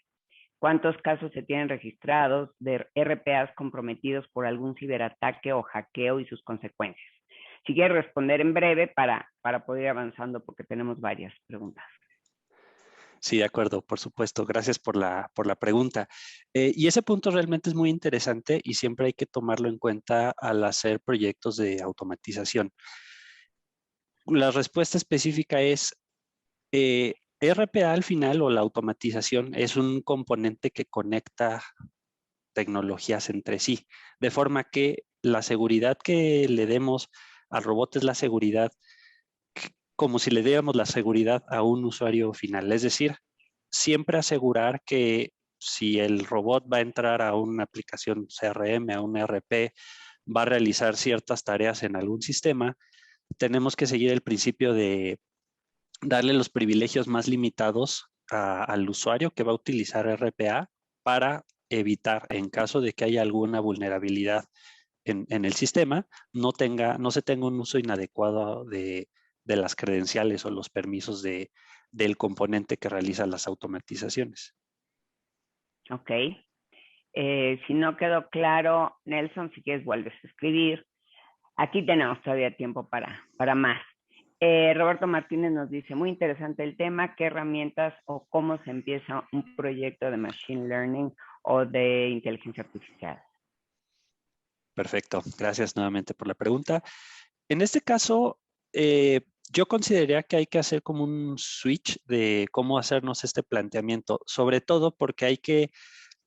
¿Cuántos casos se tienen registrados de RPAs comprometidos por algún ciberataque o hackeo y sus consecuencias? Si quieres responder en breve para poder ir avanzando, porque tenemos varias preguntas. Sí, de acuerdo, por supuesto. Gracias por la pregunta. Y ese punto realmente es muy interesante y siempre hay que tomarlo en cuenta al hacer proyectos de automatización. La respuesta específica es, RPA al final, o la automatización, es un componente que conecta tecnologías entre sí, de forma que la seguridad que le demos al robot es la seguridad como si le diéramos la seguridad a un usuario final. Es decir, siempre asegurar que si el robot va a entrar a una aplicación CRM, a un ERP, va a realizar ciertas tareas en algún sistema, tenemos que seguir el principio de darle los privilegios más limitados al usuario que va a utilizar RPA para evitar, en caso de que haya alguna vulnerabilidad en el sistema, no se tenga un uso inadecuado de las credenciales o los permisos del componente que realiza las automatizaciones. Ok. Si no quedó claro, Nelson, si quieres vuelves a escribir. Aquí tenemos todavía tiempo para más. Roberto Martínez nos dice, muy interesante el tema, ¿qué herramientas o cómo se empieza un proyecto de Machine Learning o de inteligencia artificial? Perfecto, gracias nuevamente por la pregunta. En este caso, yo consideraría que hay que hacer como un switch de cómo hacernos este planteamiento, sobre todo porque hay que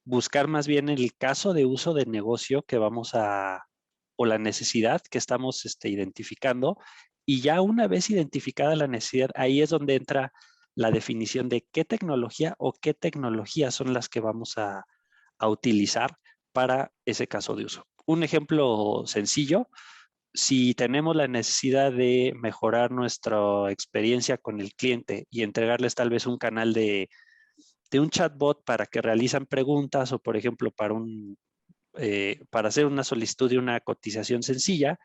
buscar más bien el caso de uso de negocio que vamos o la necesidad que estamos identificando, y ya una vez identificada la necesidad, ahí es donde entra la definición de qué tecnología o qué tecnologías son las que vamos a utilizar para ese caso de uso. Un ejemplo sencillo: si tenemos la necesidad de mejorar nuestra experiencia con el cliente y entregarles tal vez un canal de un chatbot para que realizan preguntas, o por ejemplo para hacer una solicitud de una cotización sencilla,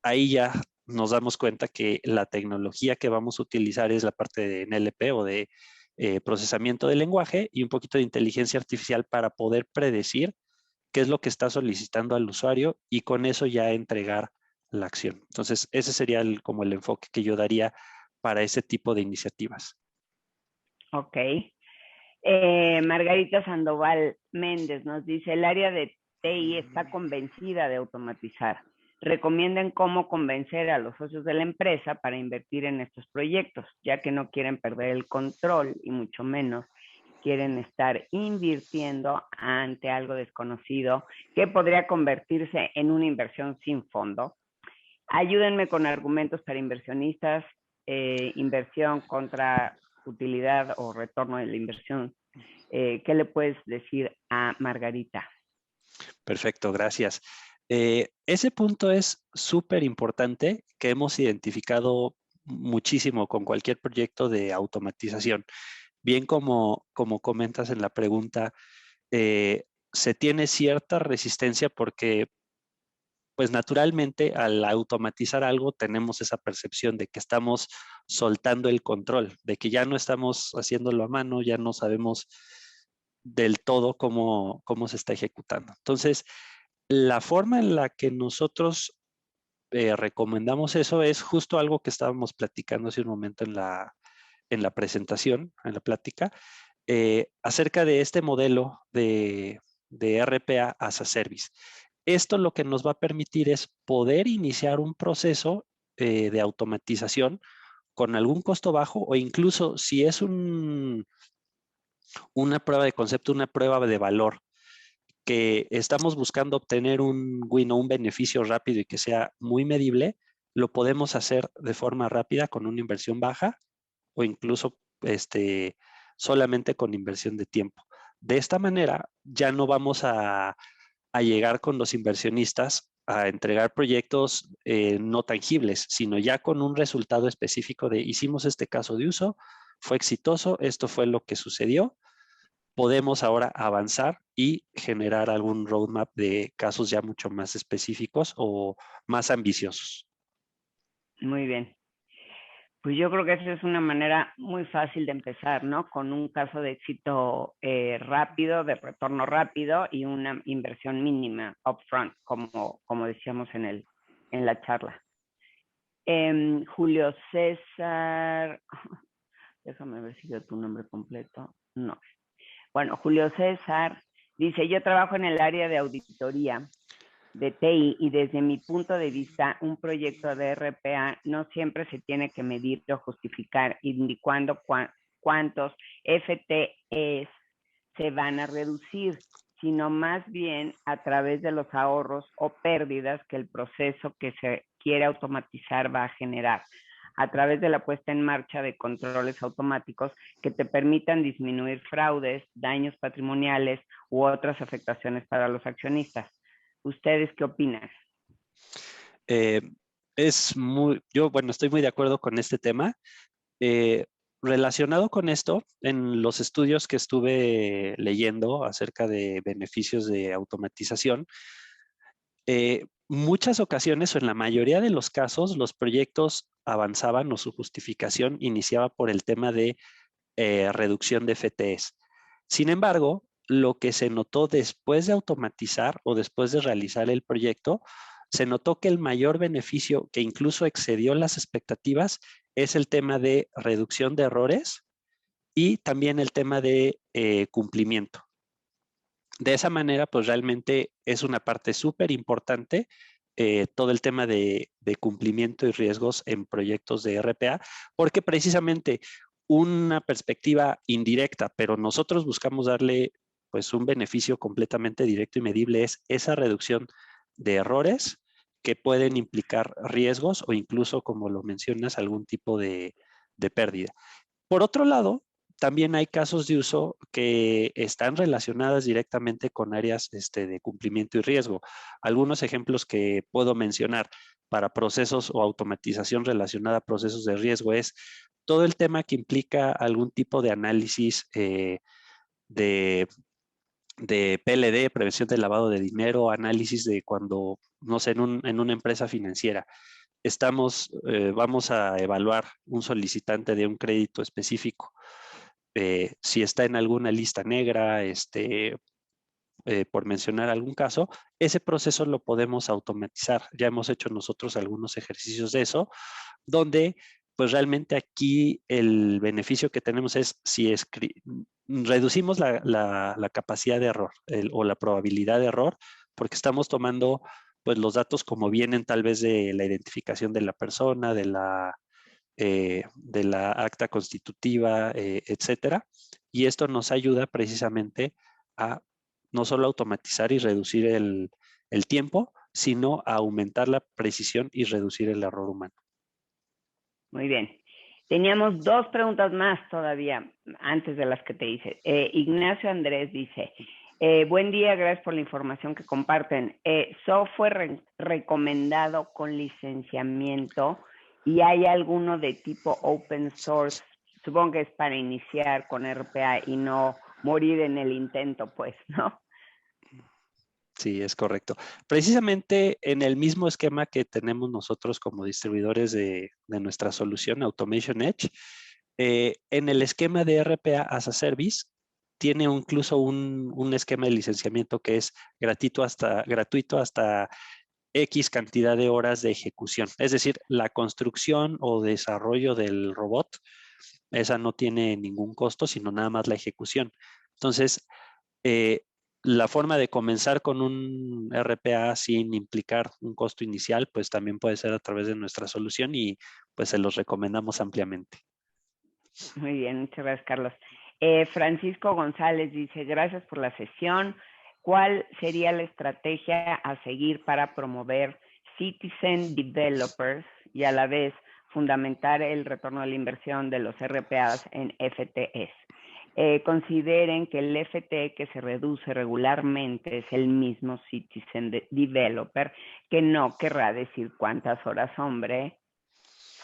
ahí ya nos damos cuenta que la tecnología que vamos a utilizar es la parte de NLP o de procesamiento de lenguaje y un poquito de inteligencia artificial para poder predecir qué es lo que está solicitando al usuario y con eso ya entregar la acción. Entonces, ese sería como el enfoque que yo daría para ese tipo de iniciativas. Ok. Margarita Sandoval Méndez nos dice, el área de TI está convencida de automatizar. Recomienden cómo convencer a los socios de la empresa para invertir en estos proyectos, ya que no quieren perder el control y mucho menos quieren estar invirtiendo ante algo desconocido que podría convertirse en una inversión sin fondo. Ayúdenme con argumentos para inversionistas, inversión contra utilidad o retorno de la inversión. ¿Qué le puedes decir a Margarita? Perfecto, gracias. Ese punto es súper importante que hemos identificado muchísimo con cualquier proyecto de automatización. Bien como comentas en la pregunta, se tiene cierta resistencia porque, pues naturalmente, al automatizar algo tenemos esa percepción de que estamos soltando el control, de que ya no estamos haciéndolo a mano, ya no sabemos del todo cómo se está ejecutando. Entonces, la forma en la que nosotros recomendamos eso es justo algo que estábamos platicando hace un momento en la presentación, en la plática, acerca de este modelo de RPA as a Service. Esto lo que nos va a permitir es poder iniciar un proceso de automatización con algún costo bajo o incluso si es una prueba de concepto, una prueba de valor que estamos buscando obtener un win o un beneficio rápido y que sea muy medible, lo podemos hacer de forma rápida con una inversión baja o incluso solamente con inversión de tiempo. De esta manera, ya no vamos a llegar con los inversionistas a entregar proyectos no tangibles, sino ya con un resultado específico de hicimos este caso de uso, fue exitoso, esto fue lo que sucedió, podemos ahora avanzar y generar algún roadmap de casos ya mucho más específicos o más ambiciosos. Muy bien. Pues yo creo que esa es una manera muy fácil de empezar, ¿no? Con un caso de éxito rápido, de retorno rápido y una inversión mínima upfront, como decíamos en la charla. Julio César, déjame ver si yo tu nombre completo. No. Bueno, Julio César dice, yo trabajo en el área de auditoría de TI y desde mi punto de vista, un proyecto de RPA no siempre se tiene que medir o justificar indicando cuántos FTEs se van a reducir, sino más bien a través de los ahorros o pérdidas que el proceso que se quiere automatizar va a generar a través de la puesta en marcha de controles automáticos que te permitan disminuir fraudes, daños patrimoniales u otras afectaciones para los accionistas. ¿Ustedes qué opinan? Eh, yo, bueno, estoy muy de acuerdo con este tema. Eh, Relacionado con esto, en los estudios que estuve leyendo acerca de beneficios de automatización, muchas ocasiones o en la mayoría de los casos, los proyectos avanzaban o su justificación iniciaba por el tema de reducción de FTEs. Sin embargo, lo que se notó después de automatizar o después de realizar el proyecto, se notó que el mayor beneficio que incluso excedió las expectativas es el tema de reducción de errores y también el tema de cumplimiento. De esa manera, pues realmente es una parte súper importante todo el tema de cumplimiento y riesgos en proyectos de RPA, porque precisamente una perspectiva indirecta, pero nosotros buscamos darle pues un beneficio completamente directo y medible, es esa reducción de errores que pueden implicar riesgos o incluso, como lo mencionas, algún tipo de pérdida. Por otro lado, también hay casos de uso que están relacionadas directamente con áreas de cumplimiento y riesgo. Algunos ejemplos que puedo mencionar para procesos o automatización relacionada a procesos de riesgo es todo el tema que implica algún tipo de análisis de, de PLD, prevención del lavado de dinero, análisis de cuando, no sé, en una empresa financiera vamos a evaluar un solicitante de un crédito específico. Si está en alguna lista negra, por mencionar algún caso, ese proceso lo podemos automatizar. Ya hemos hecho nosotros algunos ejercicios de eso, donde pues realmente aquí el beneficio que tenemos es si reducimos la capacidad de error o la probabilidad de error porque estamos tomando pues los datos como vienen tal vez de la identificación de la persona, de la acta constitutiva, etcétera. Y esto nos ayuda precisamente a no solo automatizar y reducir el tiempo, sino a aumentar la precisión y reducir el error humano. Muy bien. Teníamos dos preguntas más todavía antes de las que te hice. Ignacio Andrés dice, buen día, gracias por la información que comparten. Software recomendado con licenciamiento y hay alguno de tipo open source, supongo que es para iniciar con RPA y no morir en el intento, pues, ¿no? Sí, es correcto. Precisamente en el mismo esquema que tenemos nosotros como distribuidores de nuestra solución Automation Edge, en el esquema de RPA as a Service, tiene incluso un esquema de licenciamiento que es gratuito hasta X cantidad de horas de ejecución. Es decir, la construcción o desarrollo del robot, esa no tiene ningún costo, sino nada más la ejecución. Entonces, eh, la forma de comenzar con un RPA sin implicar un costo inicial, pues también puede ser a través de nuestra solución y pues se los recomendamos ampliamente. Muy bien, muchas gracias, Carlos. Francisco González dice, gracias por la sesión. ¿Cuál sería la estrategia a seguir para promover citizen developers y a la vez fundamentar el retorno de la inversión de los RPAs en FTEs? Consideren que el FTE que se reduce regularmente es el mismo citizen developer, que no querrá decir cuántas horas hombre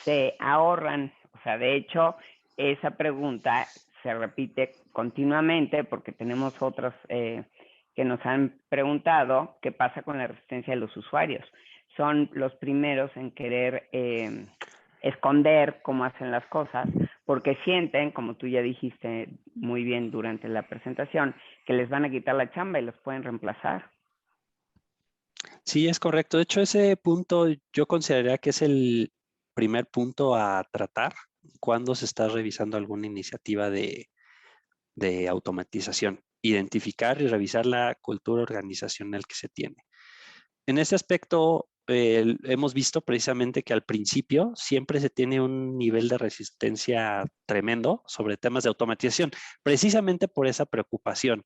se ahorran. O sea, de hecho, esa pregunta se repite continuamente porque tenemos otros que nos han preguntado qué pasa con la resistencia de los usuarios. Son los primeros en querer esconder cómo hacen las cosas porque sienten, como tú ya dijiste muy bien durante la presentación, que les van a quitar la chamba y los pueden reemplazar. Sí, es correcto. De hecho, ese punto yo consideraría que es el primer punto a tratar cuando se está revisando alguna iniciativa de automatización. Identificar y revisar la cultura organizacional que se tiene. En ese aspecto, hemos visto precisamente que al principio siempre se tiene un nivel de resistencia tremendo sobre temas de automatización, precisamente por esa preocupación.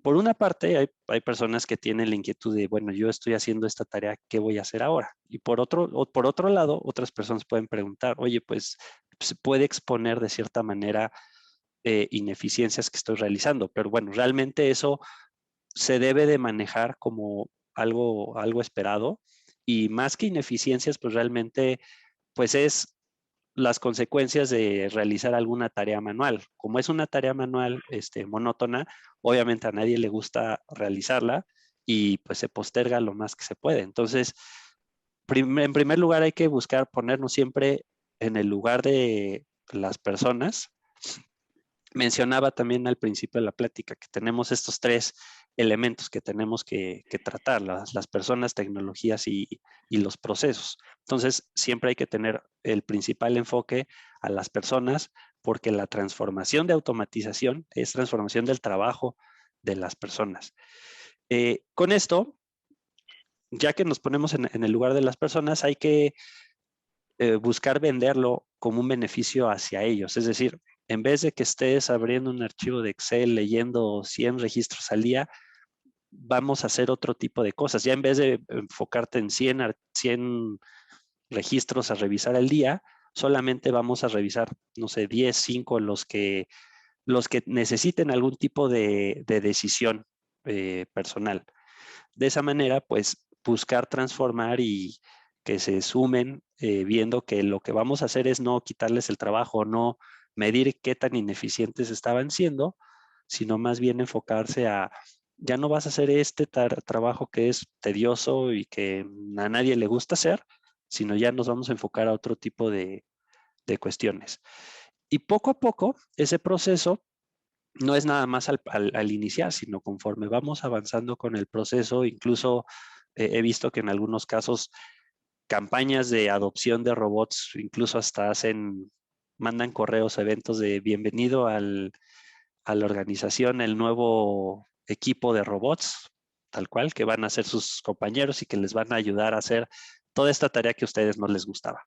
Por una parte, hay personas que tienen la inquietud de, bueno, yo estoy haciendo esta tarea, ¿qué voy a hacer ahora? Y por otro lado, otras personas pueden preguntar, oye, pues se puede exponer de cierta manera ineficiencias que estoy realizando, pero bueno, realmente eso se debe de manejar como algo esperado y más que ineficiencias, pues realmente, pues es las consecuencias de realizar alguna tarea manual. Como es una tarea manual monótona, obviamente a nadie le gusta realizarla y pues se posterga lo más que se puede. Entonces, en primer lugar hay que buscar ponernos siempre en el lugar de las personas. Mencionaba también al principio de la plática que tenemos estos tres elementos que tenemos que tratar, las personas, tecnologías y los procesos. Entonces, siempre hay que tener el principal enfoque a las personas porque la transformación de automatización es transformación del trabajo de las personas. Con esto, ya que nos ponemos en el lugar de las personas, hay que buscar venderlo como un beneficio hacia ellos. Es decir, en vez de que estés abriendo un archivo de Excel leyendo 100 registros al día, vamos a hacer otro tipo de cosas. Ya en vez de enfocarte en 100 registros a revisar al día, solamente vamos a revisar, no sé, 10, 5, los que necesiten algún tipo de decisión personal. De esa manera, pues buscar transformar y que se sumen viendo que lo que vamos a hacer es no quitarles el trabajo, no medir qué tan ineficientes estaban siendo, sino más bien enfocarse a, ya no vas a hacer este trabajo que es tedioso y que a nadie le gusta hacer, sino ya nos vamos a enfocar a otro tipo de cuestiones. Y poco a poco, ese proceso no es nada más al iniciar, sino conforme vamos avanzando con el proceso, incluso he visto que en algunos casos campañas de adopción de robots incluso hasta hacen mandan correos, eventos de bienvenido a la organización, el nuevo equipo de robots, tal cual, que van a ser sus compañeros y que les van a ayudar a hacer toda esta tarea que a ustedes no les gustaba.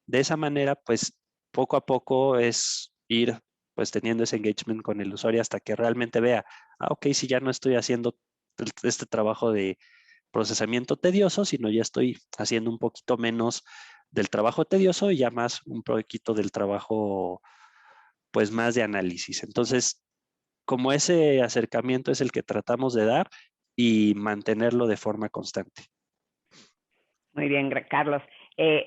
De esa manera, pues poco a poco es ir pues teniendo ese engagement con el usuario hasta que realmente vea, ok, si ya no estoy haciendo este trabajo de procesamiento tedioso, sino ya estoy haciendo un poquito menos del trabajo tedioso y ya más un poquito del trabajo pues más de análisis. Entonces, como ese acercamiento es el que tratamos de dar y mantenerlo de forma constante. Muy bien, Carlos.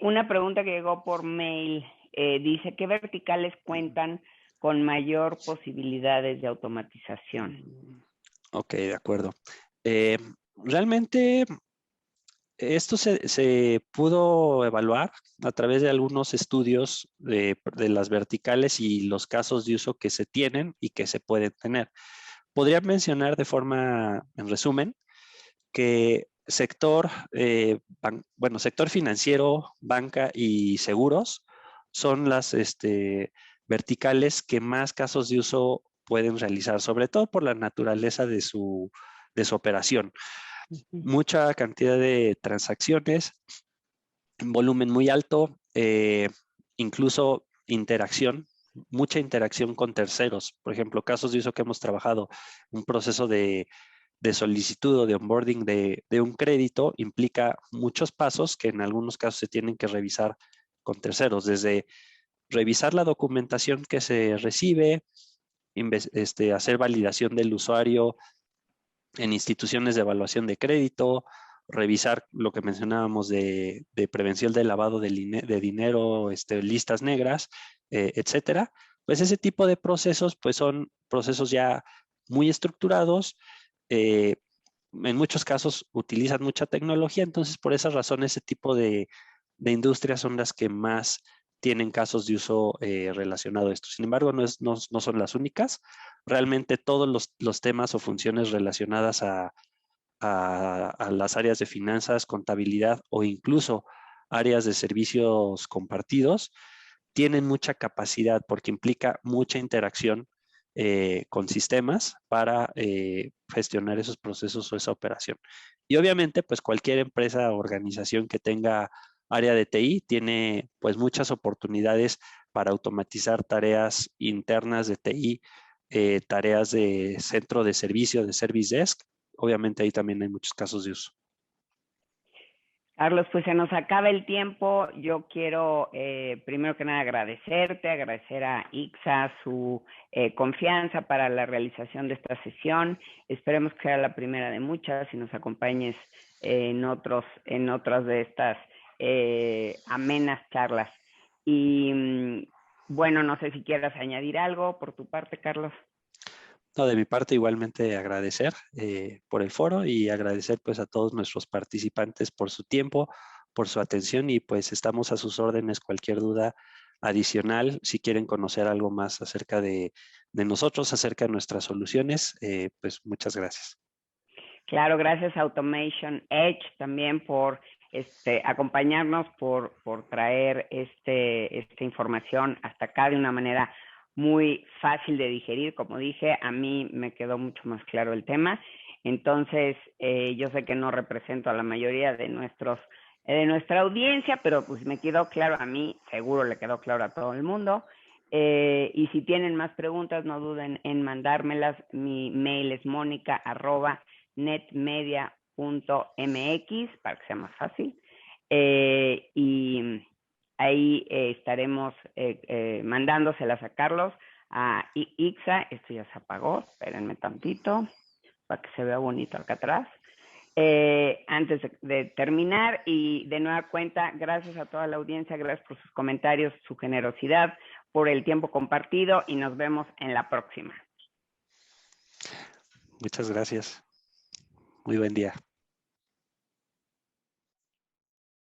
Una pregunta que llegó por mail dice, ¿qué verticales cuentan con mayor posibilidades de automatización? Ok, de acuerdo. Realmente esto se pudo evaluar a través de algunos estudios de las verticales y los casos de uso que se tienen y que se pueden tener. Podría mencionar de forma, en resumen, que sector financiero, banca y seguros son las verticales que más casos de uso pueden realizar, sobre todo por la naturaleza de su operación. Mucha cantidad de transacciones, en volumen muy alto, incluso interacción, mucha interacción con terceros. Por ejemplo, casos de uso que hemos trabajado, un proceso de solicitud o de onboarding de un crédito implica muchos pasos que en algunos casos se tienen que revisar con terceros, desde revisar la documentación que se recibe, hacer validación del usuario en instituciones de evaluación de crédito, revisar lo que mencionábamos de prevención del lavado de dinero, listas negras, etcétera. Pues ese tipo de procesos, pues son procesos ya muy estructurados. eh, en muchos casos utilizan mucha tecnología, entonces por esa razón ese tipo de industrias son las que más tienen casos de uso relacionado a esto. Sin embargo, no son las únicas. Realmente todos los temas o funciones relacionadas a las áreas de finanzas, contabilidad o incluso áreas de servicios compartidos tienen mucha capacidad porque implica mucha interacción con sistemas para gestionar esos procesos o esa operación. Y obviamente, pues cualquier empresa o organización que tenga área de TI tiene pues muchas oportunidades para automatizar tareas internas de TI, tareas de centro de servicio, de service desk. Obviamente ahí también hay muchos casos de uso. Carlos, pues se nos acaba el tiempo. Yo quiero, primero que nada, agradecer a ICSA su confianza para la realización de esta sesión. Esperemos que sea la primera de muchas y nos acompañes en otras de estas amenas charlas. Y bueno, no sé si quieras añadir algo por tu parte, Carlos. No, de mi parte igualmente agradecer por el foro y agradecer pues a todos nuestros participantes por su tiempo, por su atención y pues estamos a sus órdenes cualquier duda adicional, si quieren conocer algo más acerca de nosotros, acerca de nuestras soluciones, pues muchas gracias. Claro, gracias a Automation Edge también por acompañarnos, por traer esta información hasta acá de una manera muy fácil de digerir. Como dije, a mí me quedó mucho más claro el tema. Entonces, yo sé que no represento a la mayoría de nuestra audiencia, pero pues me quedó claro a mí, seguro le quedó claro a todo el mundo. Y si tienen más preguntas, no duden en mandármelas. Mi mail es monica@netmedia.mx para que sea más fácil. Y ahí estaremos mandándoselas a Carlos, a IXA. Esto ya se apagó, espérenme tantito para que se vea bonito acá atrás. Antes de terminar y de nueva cuenta, gracias a toda la audiencia, gracias por sus comentarios, su generosidad, por el tiempo compartido y nos vemos en la próxima. Muchas gracias. Muy buen día.